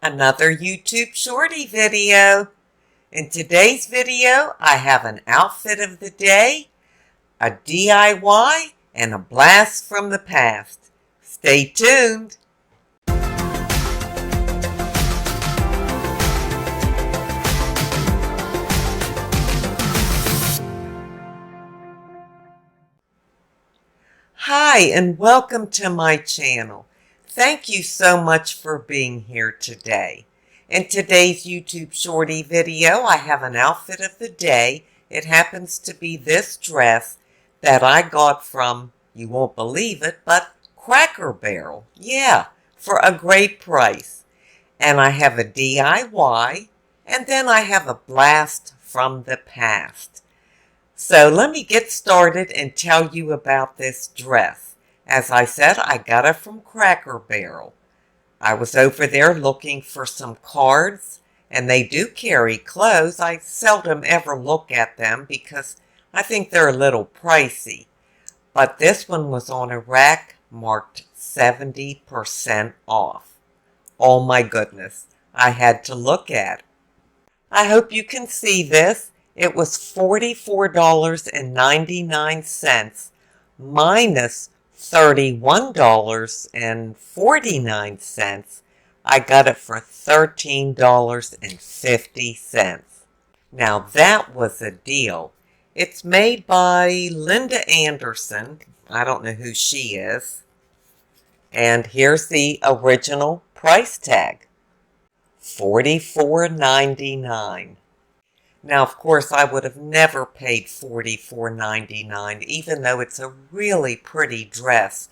Another YouTube Shorty video. In today's video, I have an outfit of the day, a DIY, and a blast from the past. Stay tuned. Hi, and welcome to my channel. Thank you so much for being here today. In today's YouTube Shorty video, I have an outfit of the day. It happens to be this dress that I got from, you won't believe it, but Cracker Barrel. Yeah, for a great price. And I have a DIY, and then I have a blast from the past. So let me get started and tell you about this dress. As I said, I got it from Cracker Barrel. I was over there looking for some cards, and they do carry clothes. I seldom ever look at them because I think they're a little pricey. But this one was on a rack marked 70% off. Oh my goodness, I had to look at it. I hope you can see this. It was $44.99 minus $31.49. I got it for $13.50. Now that was a deal. It's made by Linda Anderson. I don't know who she is. And here's the original price tag. $44.99. Now, of course, I would have never paid $44.99, even though it's a really pretty dress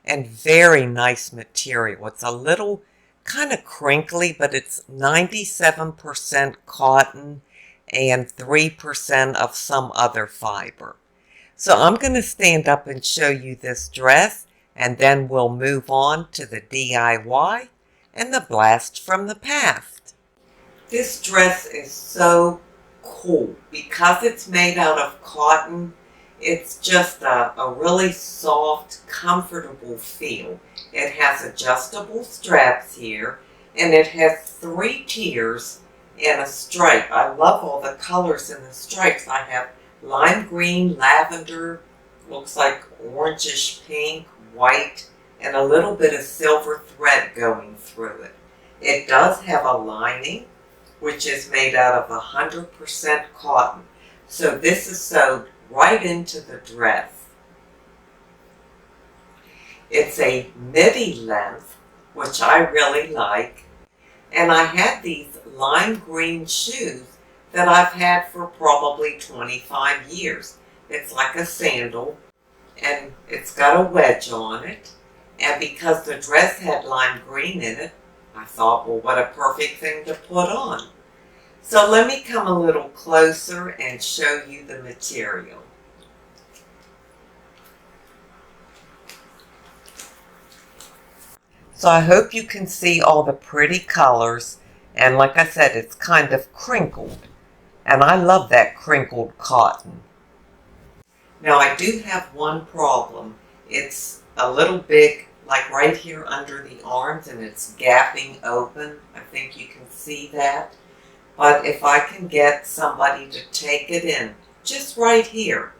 and very nice material. It's a little kind of crinkly, but it's 97% cotton and 3% of some other fiber. So I'm going to stand up and show you this dress, and then we'll move on to the DIY and the blast from the past. This dress is so cool because it's made out of cotton. It's just a really soft, comfortable feel. It has adjustable straps here, and it has 3 tiers and a stripe. I love all the colors in the stripes. I have lime green, lavender, looks like orangish pink, white, and a little bit of silver thread going through it. It does have a lining, which is made out of 100% cotton. So this is sewed right into the dress. It's a midi length, which I really like. And I had these lime green shoes that I've had for probably 25 years. It's like a sandal, and it's got a wedge on it. And because the dress had lime green in it, I thought, well, what a perfect thing to put on. So let me come a little closer and show you the material. So I hope you can see all the pretty colors. And like I said, it's kind of crinkled. And I love that crinkled cotton. Now I do have one problem. It's a little big, like right here under the arms, and it's gapping open. I think you can see that. But if I can get somebody to take it in, just right here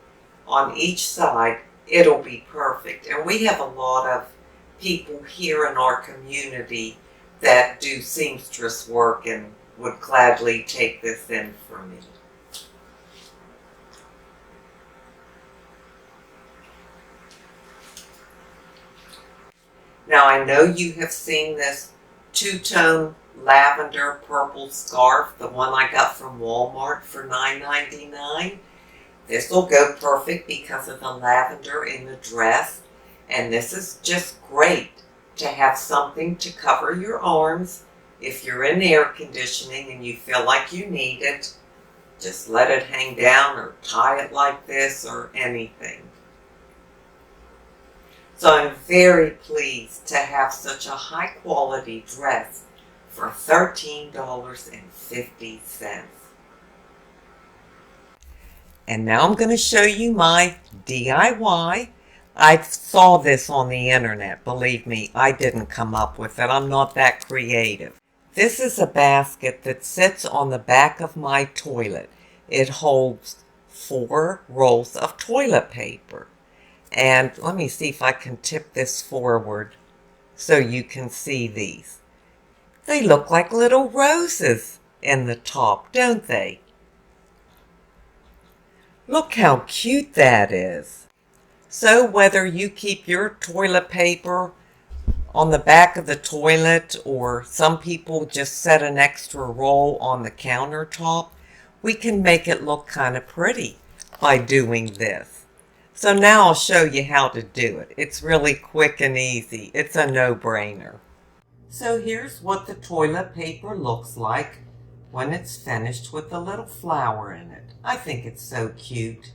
on each side, it'll be perfect. And we have a lot of people here in our community that do seamstress work and would gladly take this in for me. Now I know you have seen this two-tone lavender purple scarf, the one I got from Walmart for $9.99. This will go perfect because of the lavender in the dress. And this is just great to have something to cover your arms. If you're in air conditioning and you feel like you need it, just let it hang down or tie it like this or anything. So I'm very pleased to have such a high quality dress for $13.50. And now I'm going to show you my DIY. I saw this on the internet. Believe me, I didn't come up with it. I'm not that creative. This is a basket that sits on the back of my toilet. It holds 4 rolls of toilet paper. And let me see if I can tip this forward so you can see these. They look like little roses in the top, don't they? Look how cute that is. So whether you keep your toilet paper on the back of the toilet or some people just set an extra roll on the countertop, we can make it look kind of pretty by doing this. So now I'll show you how to do it. It's really quick and easy. It's a no-brainer. So here's what the toilet paper looks like when it's finished with the little flower in it. I think it's so cute.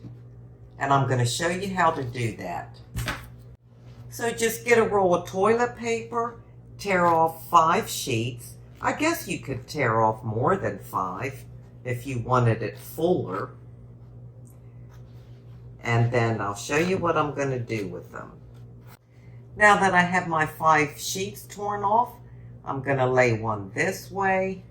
And I'm going to show you how to do that. So just get a roll of toilet paper, tear off 5 sheets. I guess you could tear off more than 5 if you wanted it fuller. And then I'll show you what I'm going to do with them. Now that I have my 5 sheets torn off, I'm going to lay one this way.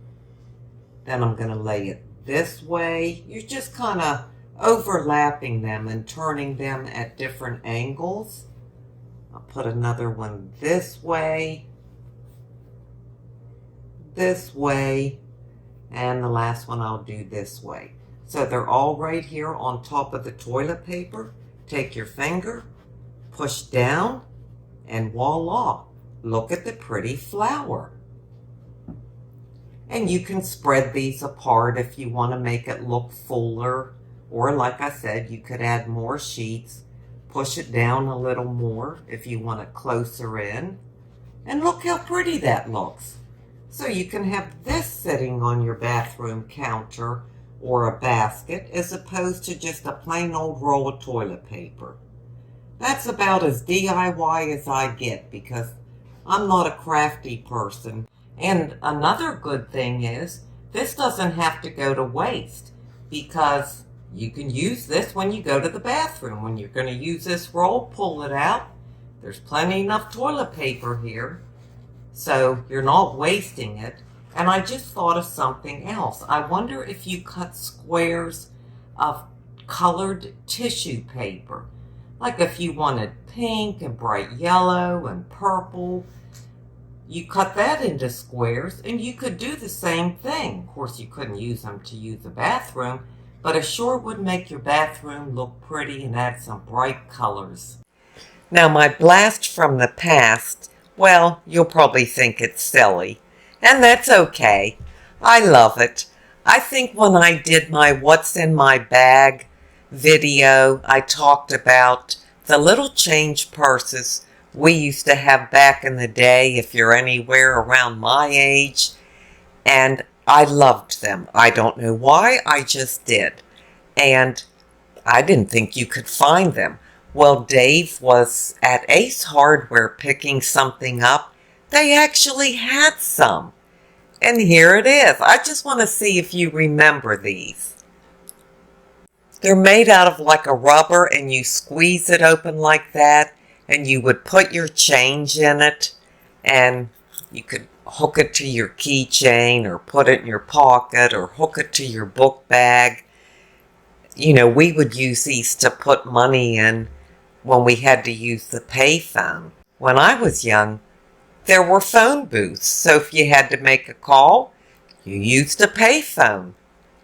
Then I'm going to lay it this way. You're just kind of overlapping them and turning them at different angles. I'll put another one this way, and the last one I'll do this way. So they're all right here on top of the toilet paper. Take your finger, push down, and voila, look at the pretty flower. And you can spread these apart if you want to make it look fuller. Or like I said, you could add more sheets, push it down a little more if you want it closer in. And look how pretty that looks. So you can have this sitting on your bathroom counter or a basket as opposed to just a plain old roll of toilet paper. That's about as DIY as I get because I'm not a crafty person. And another good thing is this doesn't have to go to waste because you can use this when you go to the bathroom. When you're going to use this roll, pull it out. There's plenty enough toilet paper here, so you're not wasting it. And I just thought of something else. I wonder if you cut squares of colored tissue paper. Like if you wanted pink and bright yellow and purple, you cut that into squares and you could do the same thing. Of course, you couldn't use them to use the bathroom, but it sure would make your bathroom look pretty and add some bright colors. Now my blast from the past, well, you'll probably think it's silly. And that's okay. I love it. I think when I did my What's in My Bag video, I talked about the little change purses we used to have back in the day, if you're anywhere around my age. And I loved them. I don't know why, I just did. And I didn't think you could find them. Well, Dave was at Ace Hardware picking something up. They actually had some. And here it is. I just want to see if you remember these. They're made out of like a rubber and you squeeze it open like that and you would put your change in it and you could hook it to your keychain or put it in your pocket or hook it to your book bag. You know, we would use these to put money in when we had to use the payphone. When I was young, there were phone booths, so if you had to make a call, you used a payphone.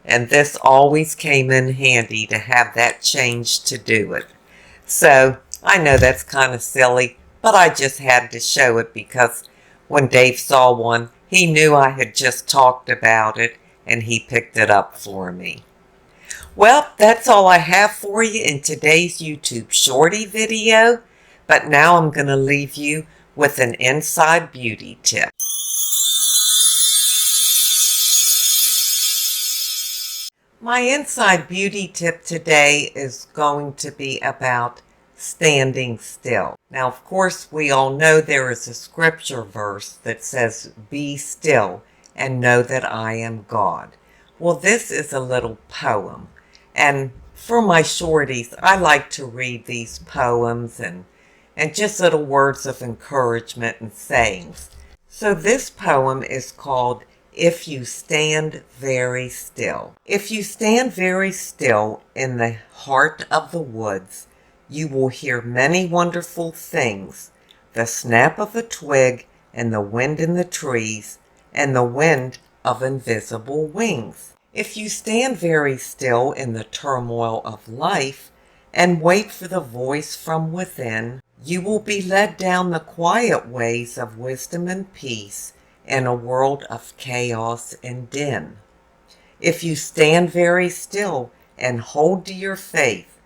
And this always came in handy to have that change to do it. So, I know that's kind of silly, but I just had to show it because when Dave saw one, he knew I had just talked about it and he picked it up for me. Well, that's all I have for you in today's YouTube Shorty video, but now I'm going to leave you with an inside beauty tip. My inside beauty tip today is going to be about standing still. Now, of course, we all know there is a scripture verse that says, "Be still and know that I am God." Well, this is a little poem. And for my shorties, I like to read these poems and just little words of encouragement and sayings. So this poem is called if you stand very still. If you stand very still in the heart of the woods, you will hear many wonderful things, the snap of a twig and the wind in the trees and the wind of invisible wings. If you stand very still in the turmoil of life and wait for the voice from within, you will be led down the quiet ways of wisdom and peace in a world of chaos and din. If you stand very still and hold to your faith,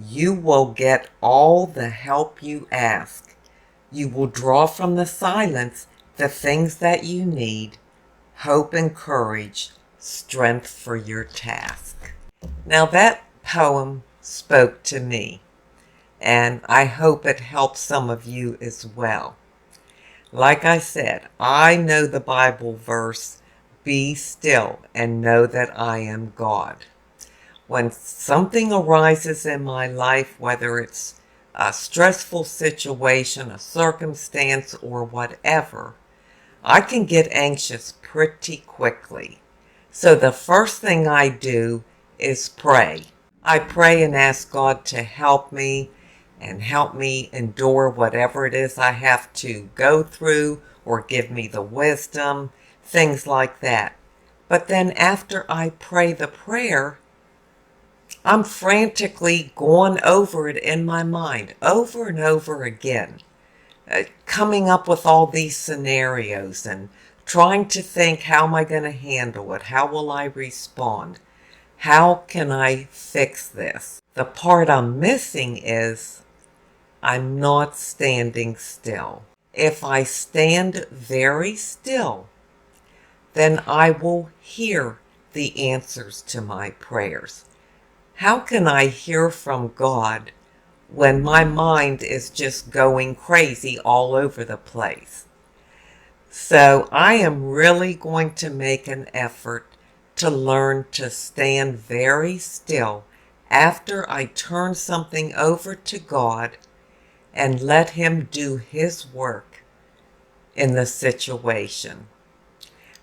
you will get all the help you ask. You will draw from the silence the things that you need, hope and courage, strength for your task. Now that poem spoke to me, and I hope it helps some of you as well. Like I said, I know the Bible verse, "Be still and know that I am God." When something arises in my life, whether it's a stressful situation, a circumstance, or whatever, I can get anxious pretty quickly. So the first thing I do is pray. I pray and ask God to help me and help me endure whatever it is I have to go through, or give me the wisdom, things like that. But then after I pray the prayer, I'm frantically going over it in my mind over and over again, coming up with all these scenarios and trying to think, how am I going to handle it? How will I respond? How can I fix this? The part I'm missing is I'm not standing still. If I stand very still, then I will hear the answers to my prayers. How can I hear from God when my mind is just going crazy all over the place? So I am really going to make an effort to learn to stand very still after I turn something over to God and let Him do His work in the situation.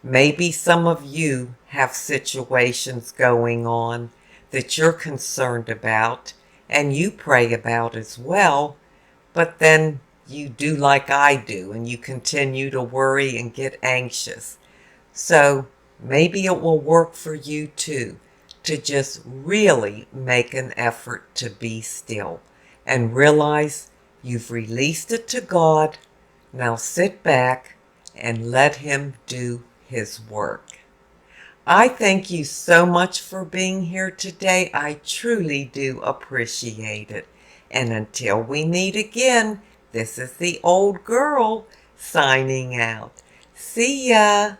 Maybe some of you have situations going on that you're concerned about and you pray about as well, but then you do like I do and you continue to worry and get anxious. So maybe it will work for you too, to just really make an effort to be still and realize you've released it to God. Now sit back and let Him do His work. I thank you so much for being here today. I truly do appreciate it. And until we meet again, this is the old girl signing out. See ya.